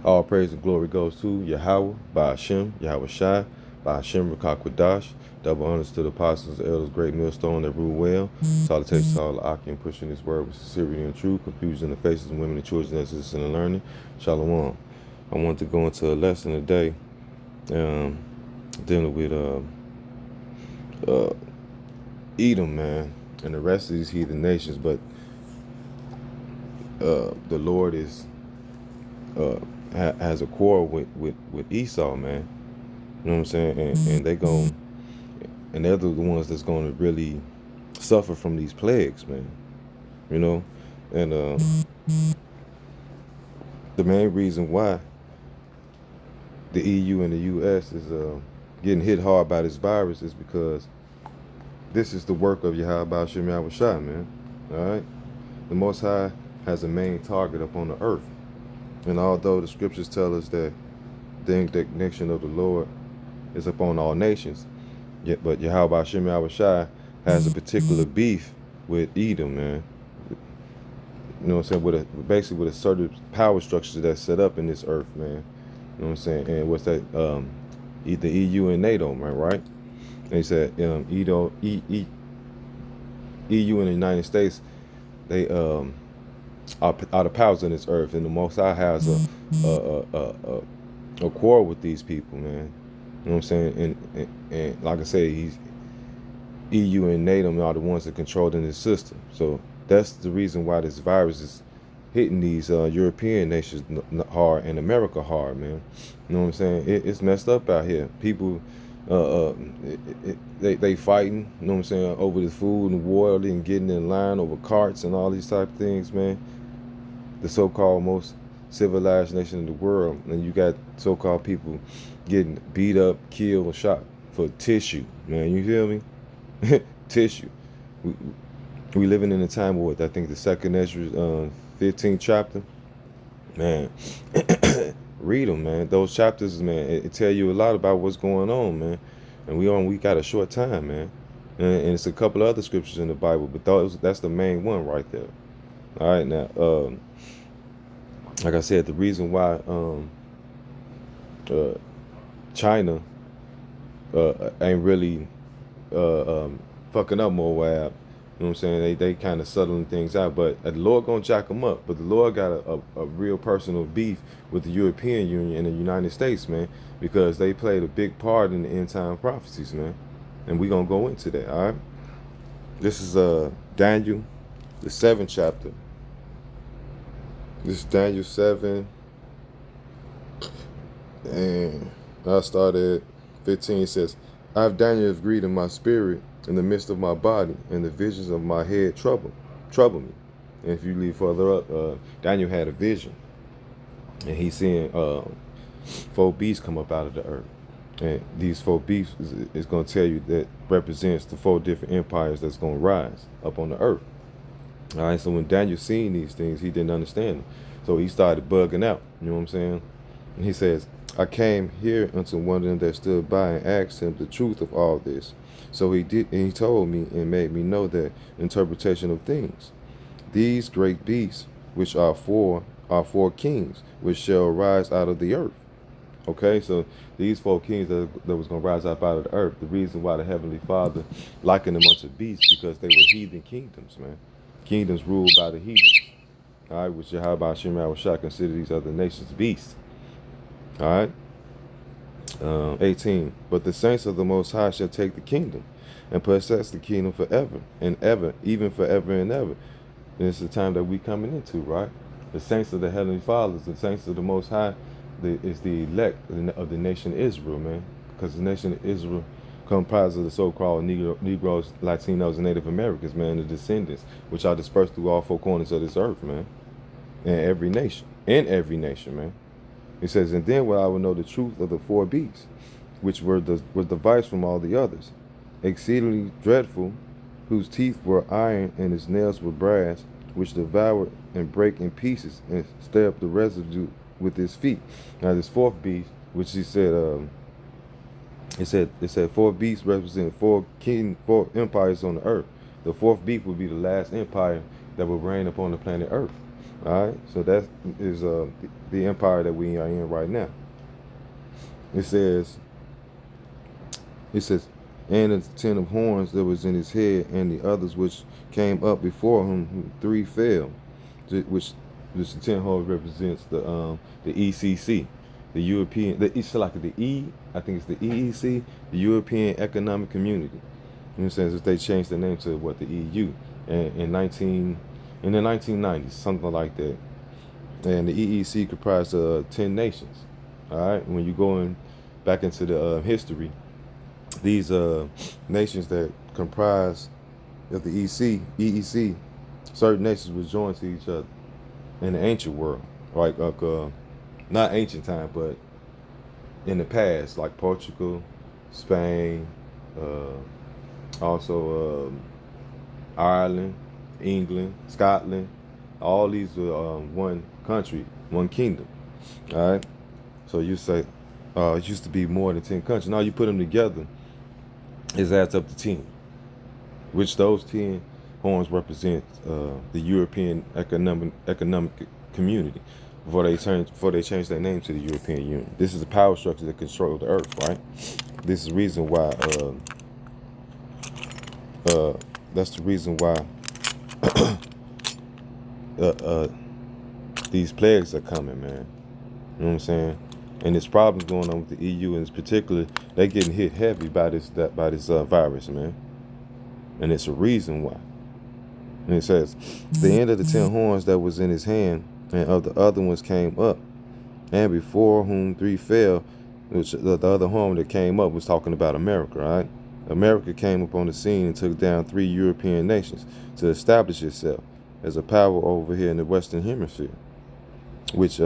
All praise and glory goes to Yahweh, by Hashem, Yahweh Shai, by Hashem Rakakwadash. Double honors to the apostles, the elders, great millstone that rule well. Salutations to all the Akim pushing this word with sincerity and truth, confusion in the faces of women and children that's listening and learning. Shalom. I want to go into a lesson today dealing with Edom, man, and the rest of these heathen nations. But the Lord is has a quarrel with Esau, man. You know what I'm saying? And they're the ones that's going to really suffer from these plagues, man. You know, and the main reason why the EU and the US is getting hit hard by this virus is because this is the work of Yahweh Shem Yahweh Shai, man. All right, the Most High has a main target up on the earth, and although the scriptures tell us that the indignation of the Lord is upon all nations, yet but Yahweh Shem Yahweh Shai has a particular beef with Edom, man. You know what I'm saying? Basically with a certain power structure that's set up in this earth, man. You know what I'm saying? And what's that? The EU and NATO, man, right? And he said, EU and the United States, they are the powers on this earth, and the Most High has a quarrel with these people, man. You know what I'm saying? And like I say, he's EU and NATO are the ones that controlling this system. So that's the reason why this virus is hitting these European nations hard and America hard, man. You know what I'm saying? It's messed up out here. People, they fighting, you know what I'm saying, over the food and water and getting in line over carts and all these type of things, man. The so-called most civilized nation in the world, and you got so-called people getting beat up, killed, and shot for tissue, man. You feel me? Tissue. We living in a time of what I think the second Ezra 15th chapter, man. Read them, man. Those chapters, man, it tell you a lot about what's going on, man. And we got a short time, man. And it's a couple other scriptures in the Bible, but that's the main one right there. All right, now, like I said, the reason why China ain't really fucking up Moab. You know what I'm saying? They kind of settling things out, but the Lord gonna jack them up. But the Lord got a real personal beef with the European Union and the United States, man, because they played a big part in the end time prophecies, man. And we gonna go into that. All right. This is Daniel, the 7th chapter. This is Daniel 7, and I started 15. It says, I have Daniel of greed in my spirit, in the midst of my body, and the visions of my head trouble me. And if you leave further up, Daniel had a vision, and he's seeing 4 beasts come up out of the earth. And these 4 beasts is going to tell you that represents the 4 different empires that's going to rise up on the earth. All right, so when Daniel seen these things, he didn't understand them. So he started bugging out, you know what I'm saying? And he says, I came here unto one of them that stood by and asked him the truth of all this. So he did, and he told me and made me know the interpretation of things. These great beasts, which are 4 kings, which shall rise out of the earth. Okay, so these 4 kings that was going to rise up out of the earth, the reason why the Heavenly Father likened them unto beasts, because they were heathen kingdoms, man. Kingdoms ruled by the heathens. All right, which Yahweh Shem Yahweh Shai consider these other nations beasts. All right. 18. But the saints of the Most High shall take the kingdom and possess the kingdom forever and ever, even forever and ever. And it's the time that we coming into, right? The saints of the Heavenly Fathers, the saints of the Most High, is the elect of the nation of Israel, man. Because the nation of Israel comprised of the so-called Negroes, Latinos, and Native Americans, man, the descendants, which are dispersed through all 4 corners of this earth, man. And every nation, man. It says, and then will I will know the truth of the 4 beasts, which were devised from all the others, exceedingly dreadful, whose teeth were iron and his nails were brass, which devour and break in pieces and stir up the residue with his feet. Now this 4th beast, which he said, it said 4 beasts represent 4 empires on the earth. The 4th beast would be the last empire that would reign upon the planet Earth. All right, so that is the empire that we are in right now. It says, it says, and the 10 of horns that was in his head, and the others which came up before him, 3 fell, which the 10 horns represents the ECC, the European, it's like the I think it's the EEC, the European Economic Community. You know what I'm saying? If they changed the name to what, the EU, in the 1990s, something like that. And the EEC comprised of 10 nations. All right, when you go in back into the history, these nations that comprise of the EEC, certain nations was joined to each other in the ancient world, like not ancient time, but in the past, like Portugal, Spain, also Ireland, England, Scotland. All these were one country, one kingdom. All right. So you say it used to be more than 10 countries. Now you put them together, it adds up to 10, which those 10 horns represent the European Economic Community before they changed their name to the European Union. This is the power structure that controls the earth, right? This is the reason why. That's the reason why uh, uh, these plagues are coming, man. You know what I'm saying? And there's problems going on with the EU, and in particular, they getting hit heavy by this virus, man. And it's a reason why. And it says, the end of the 10 horns that was in his hand, and of the other ones came up, and before whom 3 fell, which the other horn that came up was talking about America, right? America came upon the scene and took down 3 European nations to establish itself as a power over here in the Western Hemisphere, which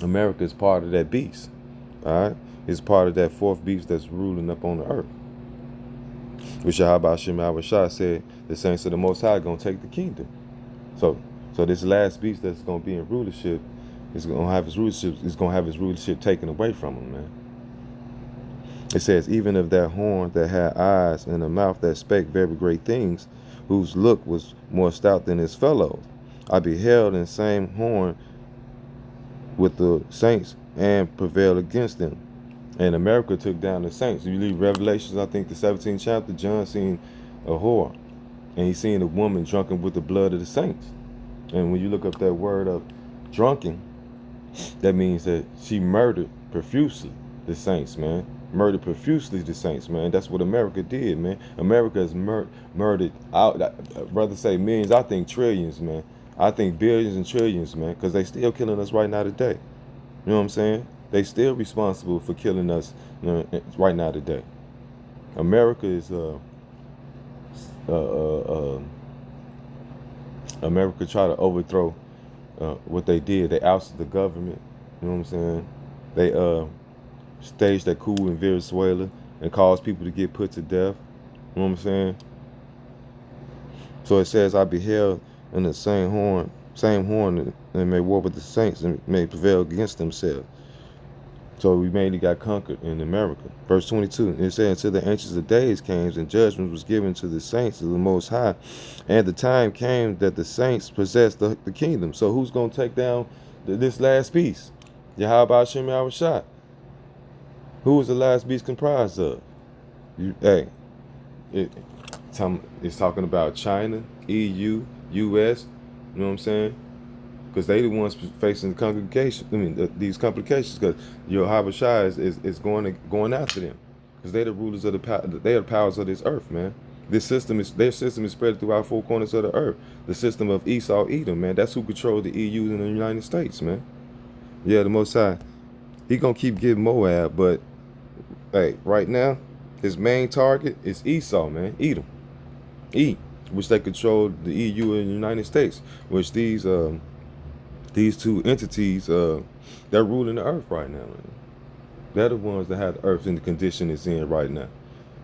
America is part of that beast, all right? It's part of that 4th beast that's ruling up on the earth. Which Yahweh Shem Shah said the saints of the Most High are going to take the kingdom. So this last beast that's going to be in rulership is going to have his rulership taken away from him, man. It says, even of that horn that had eyes and a mouth that spake very great things, whose look was more stout than his fellows, I beheld in the same horn with the saints and prevailed against them. And America took down the saints. If you read Revelations, I think the 17th chapter, John seen a whore, and he seen a woman drunken with the blood of the saints. And when you look up that word of drunken, that means that she murdered profusely the saints, man. Murdered profusely the saints, man. That's what America did, man. America has murdered out, I'd rather say millions, I think trillions, man. I think billions and trillions, man, because they still killing us right now today. You know what I'm saying? They still responsible for killing us, you know, right now today. America is America try to overthrow what they did. They ousted the government. You know what I'm saying? They staged that coup in Venezuela and caused people to get put to death. You know what I'm saying? So it says, I beheld in the same horn, and made war with the saints and may prevail against themselves. So we mainly got conquered in America. Verse 22, it says, until the ancients of days came, and judgment was given to the saints of the Most High, and the time came that the saints possessed the kingdom. So who's going to take down this last beast? Yahweh Shem Yahushua. Who is the last beast comprised of? It's talking about China, EU, US, you know what I'm saying? Because they the ones facing the congregation. I mean, these complications. Because your Habashai is going after them. Because they the rulers of they are the powers of this earth, man. Their system is spread throughout 4 corners of the earth. The system of Esau, Edom, man. That's who controls the EU in the United States, man. Yeah, the Most High. He gonna keep getting Moab, but hey, right now, his main target is Esau, man. Edom, which they control the EU and the United States, which these 2 entities, they're ruling the earth right now, man. They're the ones that have the earth in the condition it's in right now,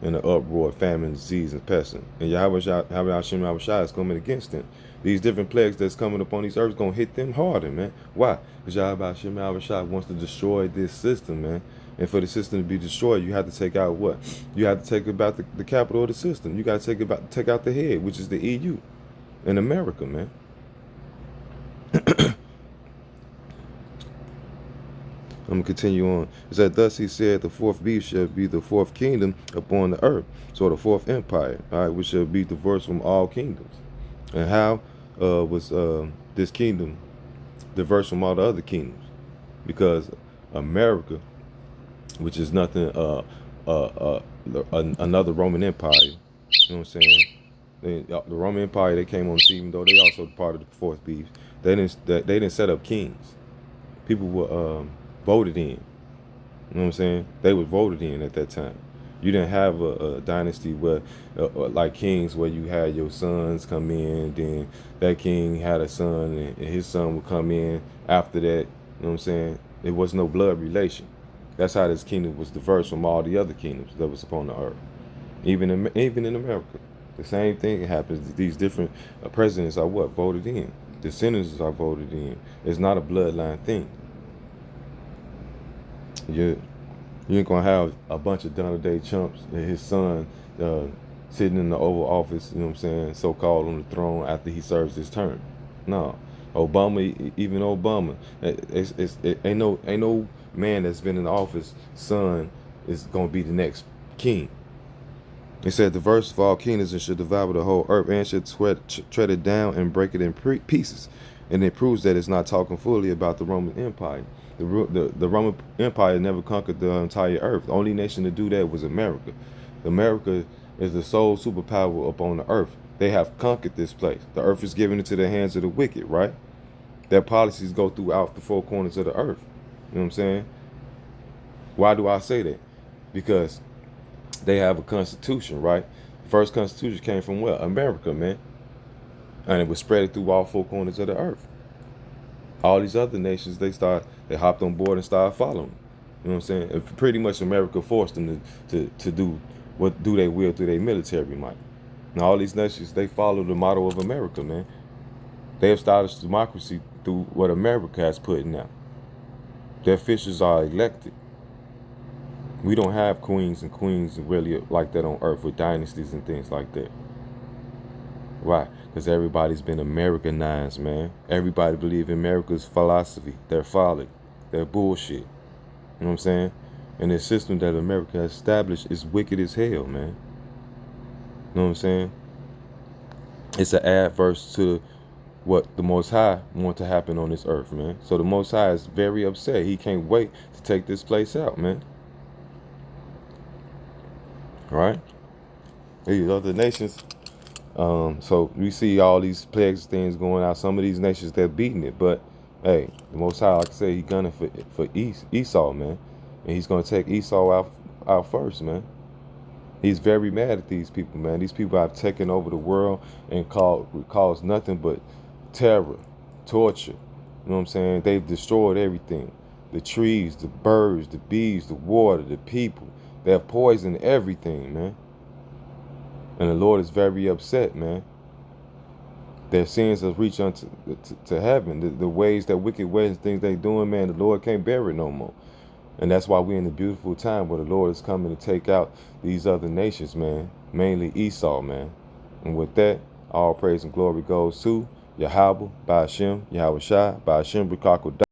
in the uproar, famine, disease, and pestilence. And Yahweh Hashem Yahushua is coming against them. These different plagues that's coming upon these earths gonna hit them harder, man. Why? Because Yahweh Hashem Yahushua wants to destroy this system, man. And for the system to be destroyed, you have to take out what? You have to take about the capital of the system. You got to take out the head, which is the EU and America, man. I'm gonna continue on. It said, thus he said, the fourth beast shall be the fourth kingdom upon the earth. So the fourth empire, all right, which shall be diverse from all kingdoms. And how was this kingdom diverse from all the other kingdoms? Because America, which is nothing another Roman Empire. You know what I'm saying? The Roman Empire, they came on the scene, even though they also part of the fourth beast. They didn't set up kings. People were voted in. You know what I'm saying? They were voted in at that time. You didn't have a dynasty where, like kings, where you had your sons come in, then that king had a son, and his son would come in after that. You know what I'm saying? It was no blood relation. That's how this kingdom was diverse from all the other kingdoms that was upon the earth. Even in America, the same thing happens. These different presidents are what voted in. The senators are voted in. It's not a bloodline thing. You ain't gonna have a bunch of Donald Day chumps and his son sitting in the Oval Office, you know what I'm saying, so-called on the throne after he serves his term. No. Obama, even Obama, it ain't no man that's been in office son is gonna be the next king. It said, the verse of all kingdoms and should devour the whole earth and should tread it down and break it in pieces. And it proves that it's not talking fully about the Roman Empire. The Roman Empire never conquered the entire earth. The only nation to do that was America. America is the sole superpower upon the earth. They have conquered this place. The earth is given into the hands of the wicked, right? Their policies go throughout the four corners of the earth. You know what I'm saying? Why do I say that? Because they have a constitution, right? The first constitution came from what? America, man. And it was spread through all four corners of the earth. All these other nations, they hopped on board and started following. You know what I'm saying? And pretty much America forced them to do what do they will through their military might. Now all these nations, they follow the motto of America, man. They have established democracy through what America has put in now. Their officials are elected. We don't have queens and queens really like that on earth with dynasties and things like that. Why? Because everybody's been Americanized, man. Everybody believe in America's philosophy. They're folly. They're bullshit. You know what I'm saying? And the system that America has established is wicked as hell, man. You know what I'm saying? It's an adverse to what the Most High want to happen on this earth, man. So the Most High is very upset. He can't wait to take this place out, man. All right? These other nations. So we see all these plagues things going out. Some of these nations, they're beating it, but hey, the Most High, like I say, he gunning for Esau, man, and he's gonna take Esau out first, man. He's very mad at these people, man. These people have taken over the world and caused nothing but terror, torture. You know what I'm saying? They've destroyed everything: the trees, the birds, the bees, the water, the people. They have poisoned everything, man. And the Lord is very upset, man. Their sins have reached unto to heaven. The ways, that wicked ways and things they doing, man, the Lord can't bear it no more. And that's why we're in the beautiful time where the Lord is coming to take out these other nations, man. Mainly Esau, man. And with that, all praise and glory goes to Yahweh, Ba'ashem, Yahweh Shai, Ba'ashem, B'Kakul.